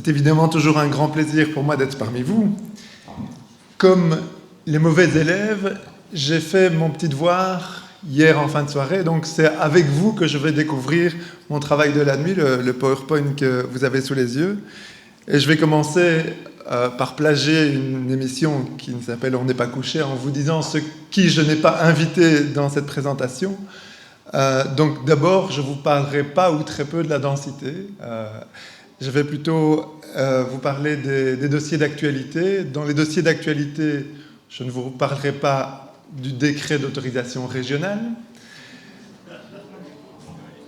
C'est évidemment toujours un grand plaisir pour moi d'être parmi vous. Comme les mauvais élèves, j'ai fait mon petit devoir hier en fin de soirée, donc c'est avec vous que je vais découvrir mon travail de la nuit, le PowerPoint que vous avez sous les yeux. Et je vais commencer par plagier une émission qui s'appelle « On n'est pas couché » en vous disant ce qui je n'ai pas invité dans cette présentation. Donc d'abord, je ne vous parlerai pas ou très peu de la densité. Je vais plutôt vous parler des dossiers d'actualité. Dans les dossiers d'actualité, je ne vous parlerai pas du décret d'autorisation régionale.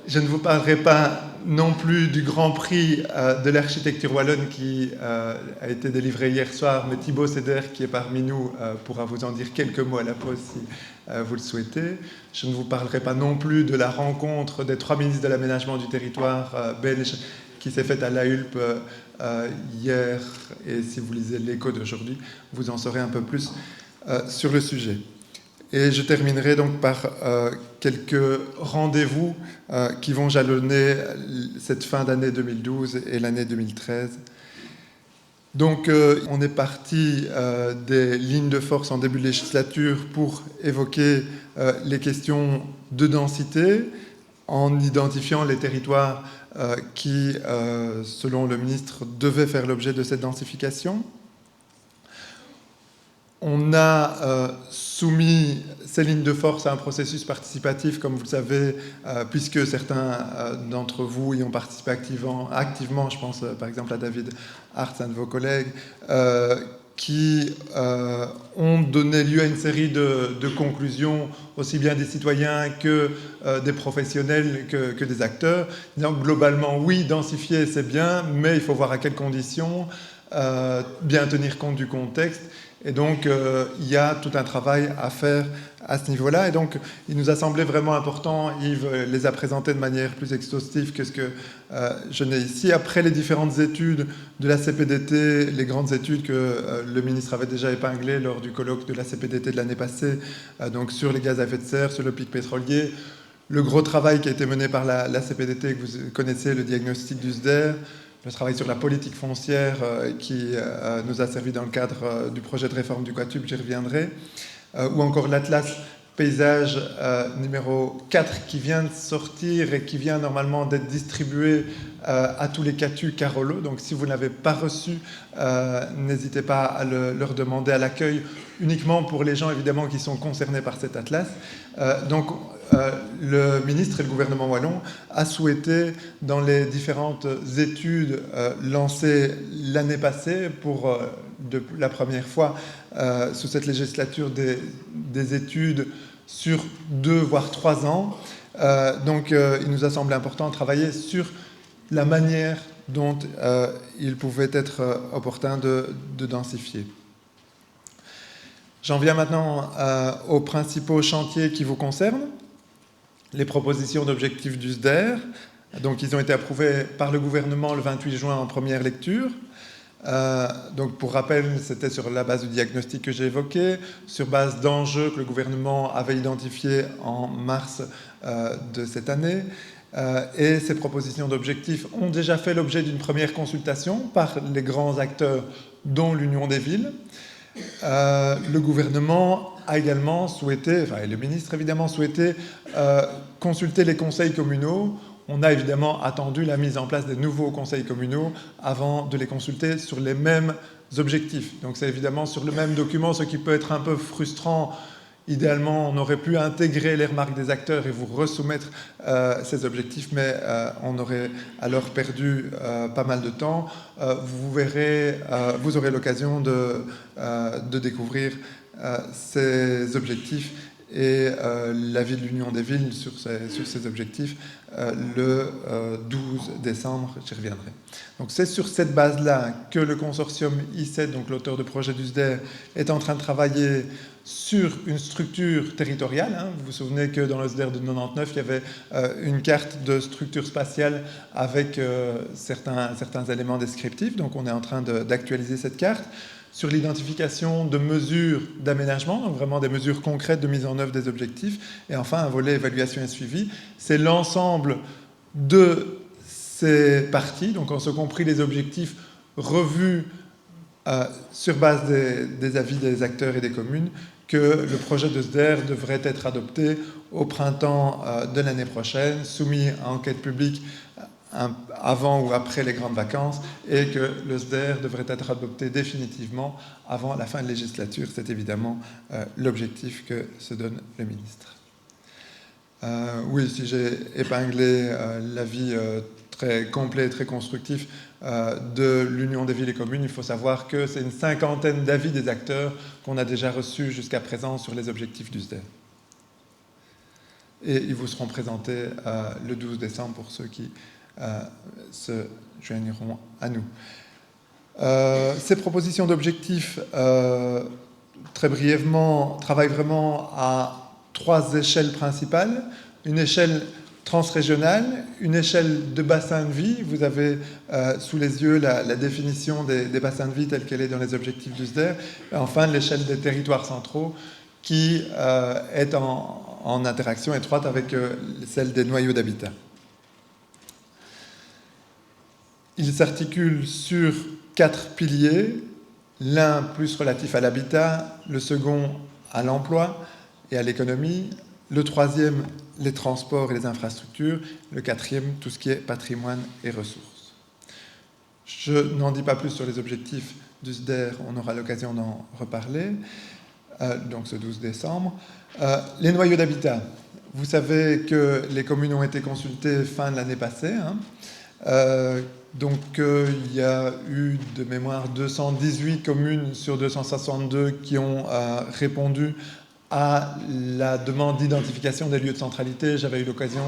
Je ne vous parlerai pas non plus du Grand Prix de l'architecture wallonne qui a été délivré hier soir, mais Thibaut Seder, qui est parmi nous, pourra vous en dire quelques mots à la pause si vous le souhaitez. Je ne vous parlerai pas non plus de la rencontre des 3 ministres de l'aménagement du territoire belge qui s'est faite à La Hulpe hier, et si vous lisez l'Écho d'aujourd'hui, vous en saurez un peu plus sur le sujet. Et je terminerai donc par quelques rendez-vous qui vont jalonner cette fin d'année 2012 et l'année 2013. Donc on est parti des lignes de force en début de législature pour évoquer les questions de densité en identifiant les territoires qui, selon le ministre, devaient faire l'objet de cette densification. On a soumis ces lignes de force à un processus participatif, comme vous le savez, puisque certains d'entre vous y ont participé activement, je pense par exemple à David Hartz, un de vos collègues, qui ont donné lieu à une série de conclusions, aussi bien des citoyens que des professionnels que des acteurs. Donc globalement, oui, densifier c'est bien, mais il faut voir à quelles conditions, bien tenir compte du contexte. Et donc, il y a tout un travail à faire à ce niveau-là. Et donc, il nous a semblé vraiment important, Yves les a présentés de manière plus exhaustive que ce que je n'ai ici. Après les différentes études de la CPDT, les grandes études que le ministre avait déjà épinglées lors du colloque de la CPDT de l'année passée, donc sur les gaz à effet de serre, sur le pic pétrolier, le gros travail qui a été mené par la CPDT, que vous connaissez, le diagnostic du SDER, le travail sur la politique foncière qui nous a servi dans le cadre du projet de réforme du Quatub, j'y reviendrai, ou encore l'Atlas paysage numéro 4 qui vient de sortir et qui vient normalement d'être distribué à tous les CATU Carolo. Donc si vous ne l'avez pas reçu, n'hésitez pas à leur demander à l'accueil, uniquement pour les gens évidemment qui sont concernés par cet atlas. Le ministre et le gouvernement wallon a souhaité, dans les différentes études lancées l'année passée, pour la première fois sous cette législature, des études sur 2 voire 3 ans. Il nous a semblé important de travailler sur la manière dont il pouvait être opportun de densifier. J'en viens maintenant aux principaux chantiers qui vous concernent. Les propositions d'objectifs du SDER. Donc, ils ont été approuvés par le gouvernement le 28 juin en première lecture. Donc, pour rappel, c'était sur la base du diagnostic que j'ai évoqué, sur base d'enjeux que le gouvernement avait identifiés en mars de cette année. Et ces propositions d'objectifs ont déjà fait l'objet d'une première consultation par les grands acteurs, dont l'Union des villes. Le gouvernement a également souhaité, et le ministre évidemment souhaité consulter les conseils communaux. On a évidemment attendu la mise en place des nouveaux conseils communaux avant de les consulter sur les mêmes objectifs. Donc c'est évidemment sur le même document, ce qui peut être un peu frustrant. Idéalement, on aurait pu intégrer les remarques des acteurs et vous resoumettre ces objectifs, mais on aurait alors perdu pas mal de temps. Vous verrez, vous aurez l'occasion de découvrir ces objectifs et l'avis de l'Union des villes sur ces objectifs le 12 décembre, j'y reviendrai. Donc c'est sur cette base-là que le consortium I7, donc l'auteur de projet du SDER, est en train de travailler sur une structure territoriale. Vous vous souvenez que dans le SDER de 99, il y avait une carte de structure spatiale avec certains éléments descriptifs. Donc on est en train d'actualiser cette carte. Sur l'identification de mesures d'aménagement, donc vraiment des mesures concrètes de mise en œuvre des objectifs. Et enfin, un volet évaluation et suivi. C'est l'ensemble de ces parties, donc en ce compris les objectifs revu sur base des avis des acteurs et des communes que le projet de SDER devrait être adopté au printemps de l'année prochaine, soumis à enquête publique avant ou après les grandes vacances, et que le SDER devrait être adopté définitivement avant la fin de législature. C'est évidemment l'objectif que se donne le ministre. Oui, si j'ai épinglé l'avis très complet, très constructif de l'Union des villes et communes, il faut savoir que c'est une cinquantaine d'avis des acteurs qu'on a déjà reçus jusqu'à présent sur les objectifs du SDER. Et ils vous seront présentés le 12 décembre pour ceux qui se joindront à nous. Ces propositions d'objectifs, très brièvement, travaillent vraiment à 3 échelles principales. Une échelle transrégionale, une échelle de bassin de vie. Vous avez sous les yeux la définition des bassins de vie telle qu'elle est dans les objectifs du SDER. Et enfin, l'échelle des territoires centraux qui est en interaction étroite avec celle des noyaux d'habitat. Il s'articule sur 4 piliers, l'un plus relatif à l'habitat, le second à l'emploi et à l'économie, le troisième, les transports et les infrastructures, le quatrième, tout ce qui est patrimoine et ressources. Je n'en dis pas plus sur les objectifs du SDER, on aura l'occasion d'en reparler, donc ce 12 décembre. Les noyaux d'habitat, vous savez que les communes ont été consultées fin de l'année passée, donc il y a eu de mémoire 218 communes sur 262 qui ont répondu à la demande d'identification des lieux de centralité. J'avais eu l'occasion,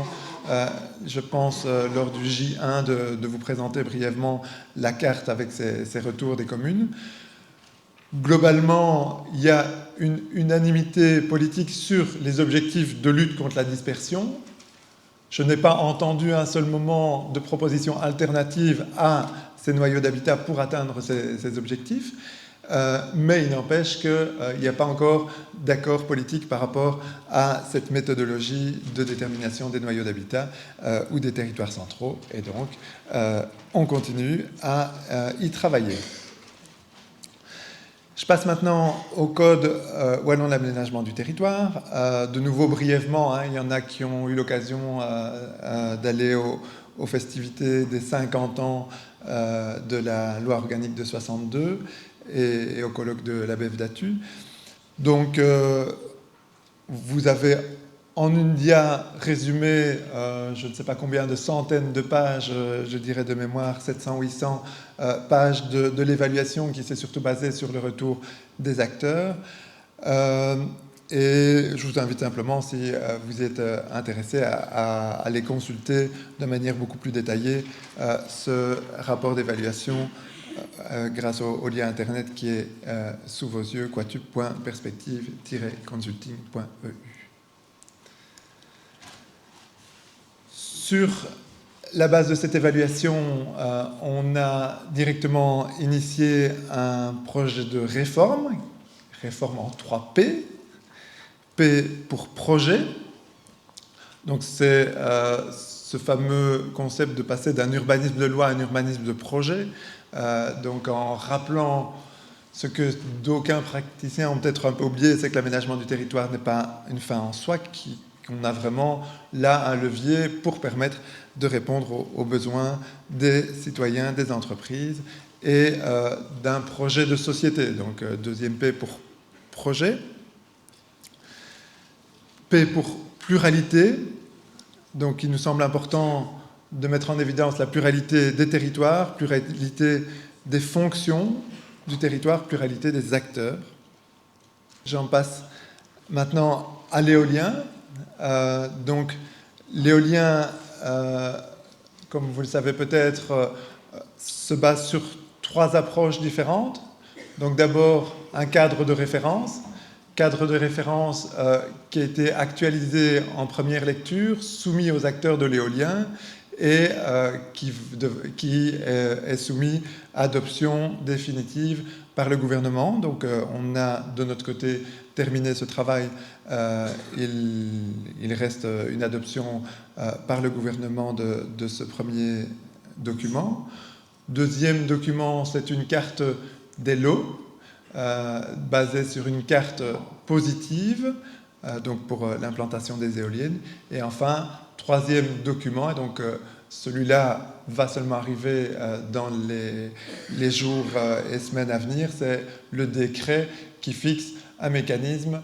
je pense, lors du J1 de vous présenter brièvement la carte avec ces retours des communes. Globalement, il y a une unanimité politique sur les objectifs de lutte contre la dispersion. Je n'ai pas entendu un seul moment de proposition alternative à ces noyaux d'habitat pour atteindre ces objectifs, mais il n'empêche qu'il n'y a pas encore d'accord politique par rapport à cette méthodologie de détermination des noyaux d'habitat ou des territoires centraux, et donc on continue à y travailler. Je passe maintenant au code wallon d'aménagement du territoire. De nouveau, brièvement, il y en a qui ont eu l'occasion d'aller aux festivités des 50 ans de la loi organique de 62 et au colloque de la BEF d'Atu. Donc, vous avez en une dia résumé, je ne sais pas combien de centaines de pages, je dirais de mémoire 700-800 pages de l'évaluation qui s'est surtout basée sur le retour des acteurs. Et je vous invite simplement, si vous êtes intéressé, à aller consulter de manière beaucoup plus détaillée ce rapport d'évaluation grâce au lien internet qui est sous vos yeux, quatup.perspective-consulting.eu. Sur la base de cette évaluation, on a directement initié un projet de réforme en 3 P. P pour projet. Donc c'est ce fameux concept de passer d'un urbanisme de loi à un urbanisme de projet. Donc en rappelant ce que d'aucuns praticiens ont peut-être un peu oublié, c'est que l'aménagement du territoire n'est pas une fin en soi, qu'on a vraiment là un levier pour permettre de répondre aux besoins des citoyens, des entreprises et d'un projet de société. Donc deuxième P pour projet. P pour pluralité. Donc il nous semble important de mettre en évidence la pluralité des territoires, pluralité des fonctions du territoire, pluralité des acteurs. J'en passe maintenant à l'éolien. Donc l'éolien, comme vous le savez peut-être, se base sur 3 approches différentes. Donc d'abord un cadre de référence qui a été actualisé en première lecture, soumis aux acteurs de l'éolien et qui est soumis à adoption définitive par le gouvernement. Donc on a de notre côté terminé ce travail. Il reste une adoption par le gouvernement de ce premier document. Deuxième document, c'est une carte des lots, basée sur une carte positive, donc pour l'implantation des éoliennes. Et enfin, troisième document, et donc celui-là va seulement arriver dans les jours et semaines à venir, c'est le décret qui fixe un mécanisme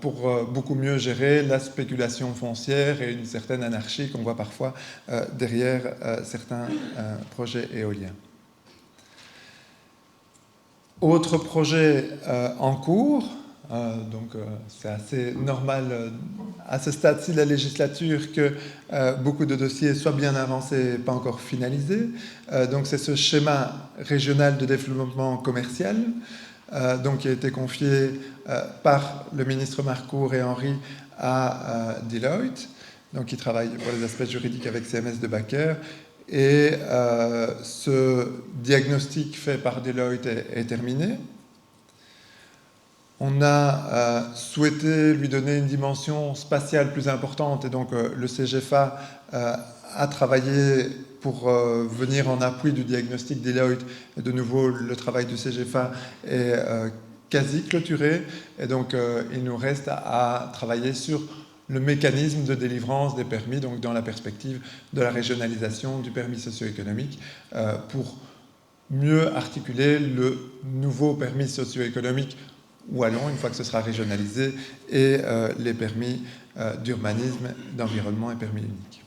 pour beaucoup mieux gérer la spéculation foncière et une certaine anarchie qu'on voit parfois derrière certains projets éoliens. Autre projet en cours, donc c'est assez normal à ce stade-ci de la législature que beaucoup de dossiers soient bien avancés et pas encore finalisés. Donc c'est ce schéma régional de développement commercial donc, qui a été confié par le ministre Marcourt et Henri à Deloitte, donc qui travaille pour les aspects juridiques avec CMS de Bakker. Et ce diagnostic fait par Deloitte est terminé. On a souhaité lui donner une dimension spatiale plus importante et donc le CGFA a travaillé pour venir en appui du diagnostic Deloitte. Et de nouveau, le travail du CGFA est quasi clôturé et donc il nous reste à travailler sur le mécanisme de délivrance des permis, donc dans la perspective de la régionalisation du permis socio-économique pour mieux articuler le nouveau permis socio-économique wallon, une fois que ce sera régionalisé, et les permis d'urbanisme, d'environnement et permis uniques.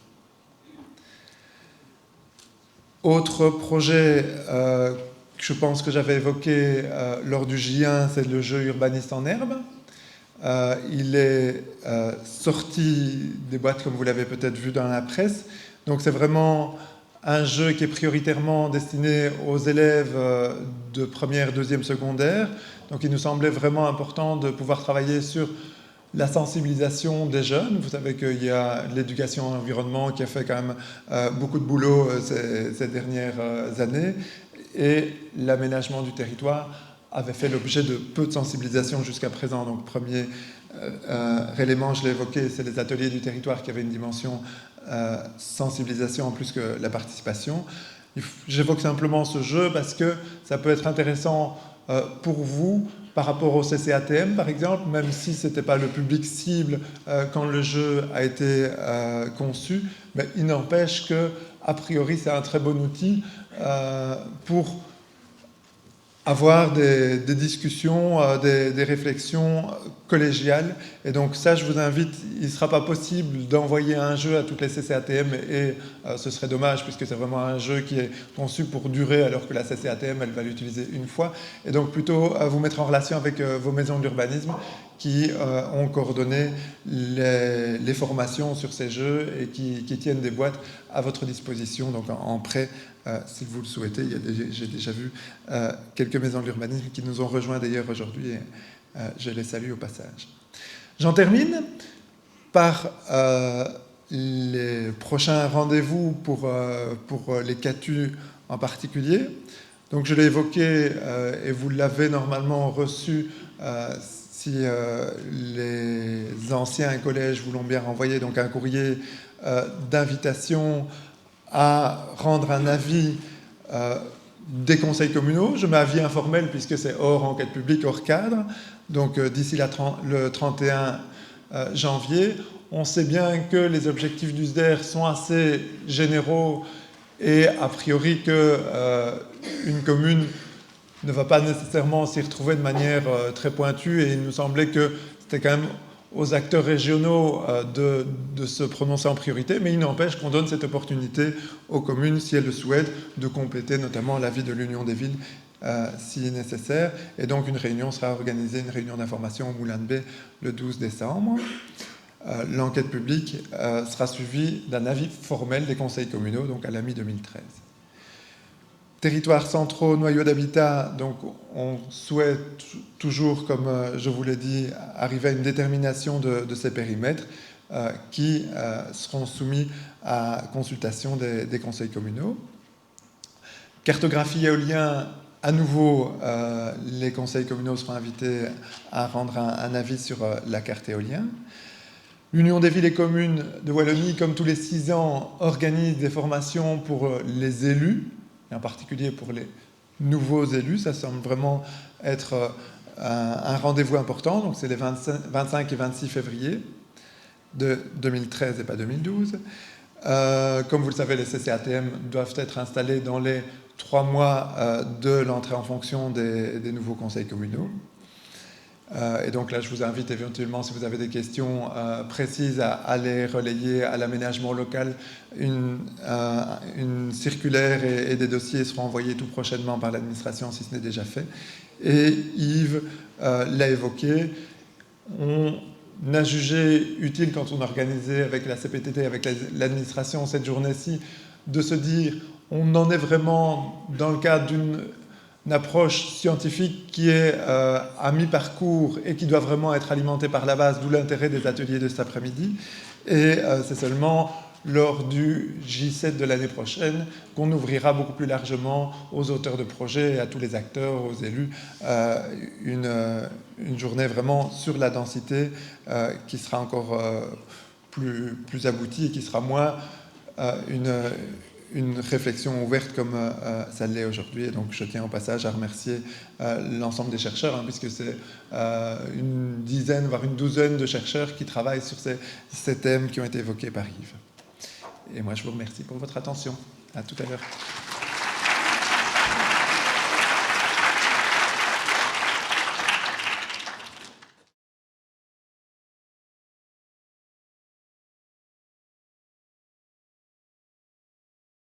Autre projet que je pense que j'avais évoqué lors du J1, c'est le jeu urbaniste en herbe. Il est sorti des boîtes, comme vous l'avez peut-être vu dans la presse. Donc c'est vraiment un jeu qui est prioritairement destiné aux élèves de première, deuxième, secondaire. Donc il nous semblait vraiment important de pouvoir travailler sur la sensibilisation des jeunes. Vous savez qu'il y a l'éducation à l'environnement qui a fait quand même beaucoup de boulot ces dernières années. Et l'aménagement du territoire avait fait l'objet de peu de sensibilisation jusqu'à présent. Donc premier élément, je l'ai évoqué, c'est les ateliers du territoire qui avaient une dimension sensibilisation en plus que la participation. J'évoque simplement ce jeu parce que ça peut être intéressant pour vous par rapport au CCATM par exemple, même si ce n'était pas le public cible quand le jeu a été conçu, mais il n'empêche que a priori c'est un très bon outil pour avoir des discussions, des réflexions collégiales. Et donc ça, je vous invite, il ne sera pas possible d'envoyer un jeu à toutes les CCATM et ce serait dommage puisque c'est vraiment un jeu qui est conçu pour durer alors que la CCATM, elle va l'utiliser une fois. Et donc plutôt vous mettre en relation avec vos maisons d'urbanisme qui ont coordonné les formations sur ces jeux et qui tiennent des boîtes à votre disposition, donc en prêt si vous le souhaitez. J'ai déjà vu quelques maisons de l'urbanisme qui nous ont rejoints d'ailleurs aujourd'hui et je les salue au passage. J'en termine par les prochains rendez-vous pour les CATU en particulier. Donc je l'ai évoqué et vous l'avez normalement reçu si les anciens collèges vous l'ont bien renvoyé, donc un courrier d'invitation à rendre un avis des conseils communaux. Je mets avis informel puisque c'est hors enquête publique, hors cadre. Donc d'ici le 31 janvier, on sait bien que les objectifs du SDER sont assez généraux et a priori qu'une commune ne va pas nécessairement s'y retrouver de manière très pointue et il nous semblait que c'était quand même aux acteurs régionaux de se prononcer en priorité, mais il n'empêche qu'on donne cette opportunité aux communes, si elles le souhaitent, de compléter notamment l'avis de l'Union des villes si nécessaire. Et donc une réunion sera organisée, une réunion d'information au Moulin de Bay le 12 décembre. L'enquête publique sera suivie d'un avis formel des conseils communaux, donc à la mi-2013. Territoires centraux, noyaux d'habitat, donc on souhaite toujours, comme je vous l'ai dit, arriver à une détermination de ces périmètres qui seront soumis à consultation des conseils communaux. Cartographie éolien, à nouveau, les conseils communaux seront invités à rendre un avis sur la carte éolienne. L'Union des villes et communes de Wallonie, comme tous les 6 ans, organise des formations pour les élus. et en particulier pour les nouveaux élus. Ça semble vraiment être un rendez-vous important. Donc c'est les 25 et 26 février de 2013 et pas 2012. Comme vous le savez, les CCATM doivent être installés dans les 3 mois de l'entrée en fonction des nouveaux conseils communaux. Et donc là, je vous invite éventuellement, si vous avez des questions précises, à les relayer à l'aménagement local. Une circulaire et des dossiers seront envoyés tout prochainement par l'administration, si ce n'est déjà fait. Et Yves l'a évoqué, on a jugé utile, quand on a organisé avec la CPTT, avec l'administration, cette journée-ci, de se dire, on en est vraiment dans le cadre d'une approche scientifique qui est à mi-parcours et qui doit vraiment être alimentée par la base, d'où l'intérêt des ateliers de cet après-midi. Et c'est seulement lors du J7 de l'année prochaine qu'on ouvrira beaucoup plus largement aux auteurs de projets et à tous les acteurs, aux élus, une journée vraiment sur la densité qui sera encore plus aboutie et qui sera moins une réflexion ouverte comme ça l'est aujourd'hui. Et donc je tiens au passage à remercier l'ensemble des chercheurs, puisque c'est une dizaine, voire une douzaine de chercheurs qui travaillent sur ces thèmes qui ont été évoqués par Yves. Et moi, je vous remercie pour votre attention. À tout à l'heure.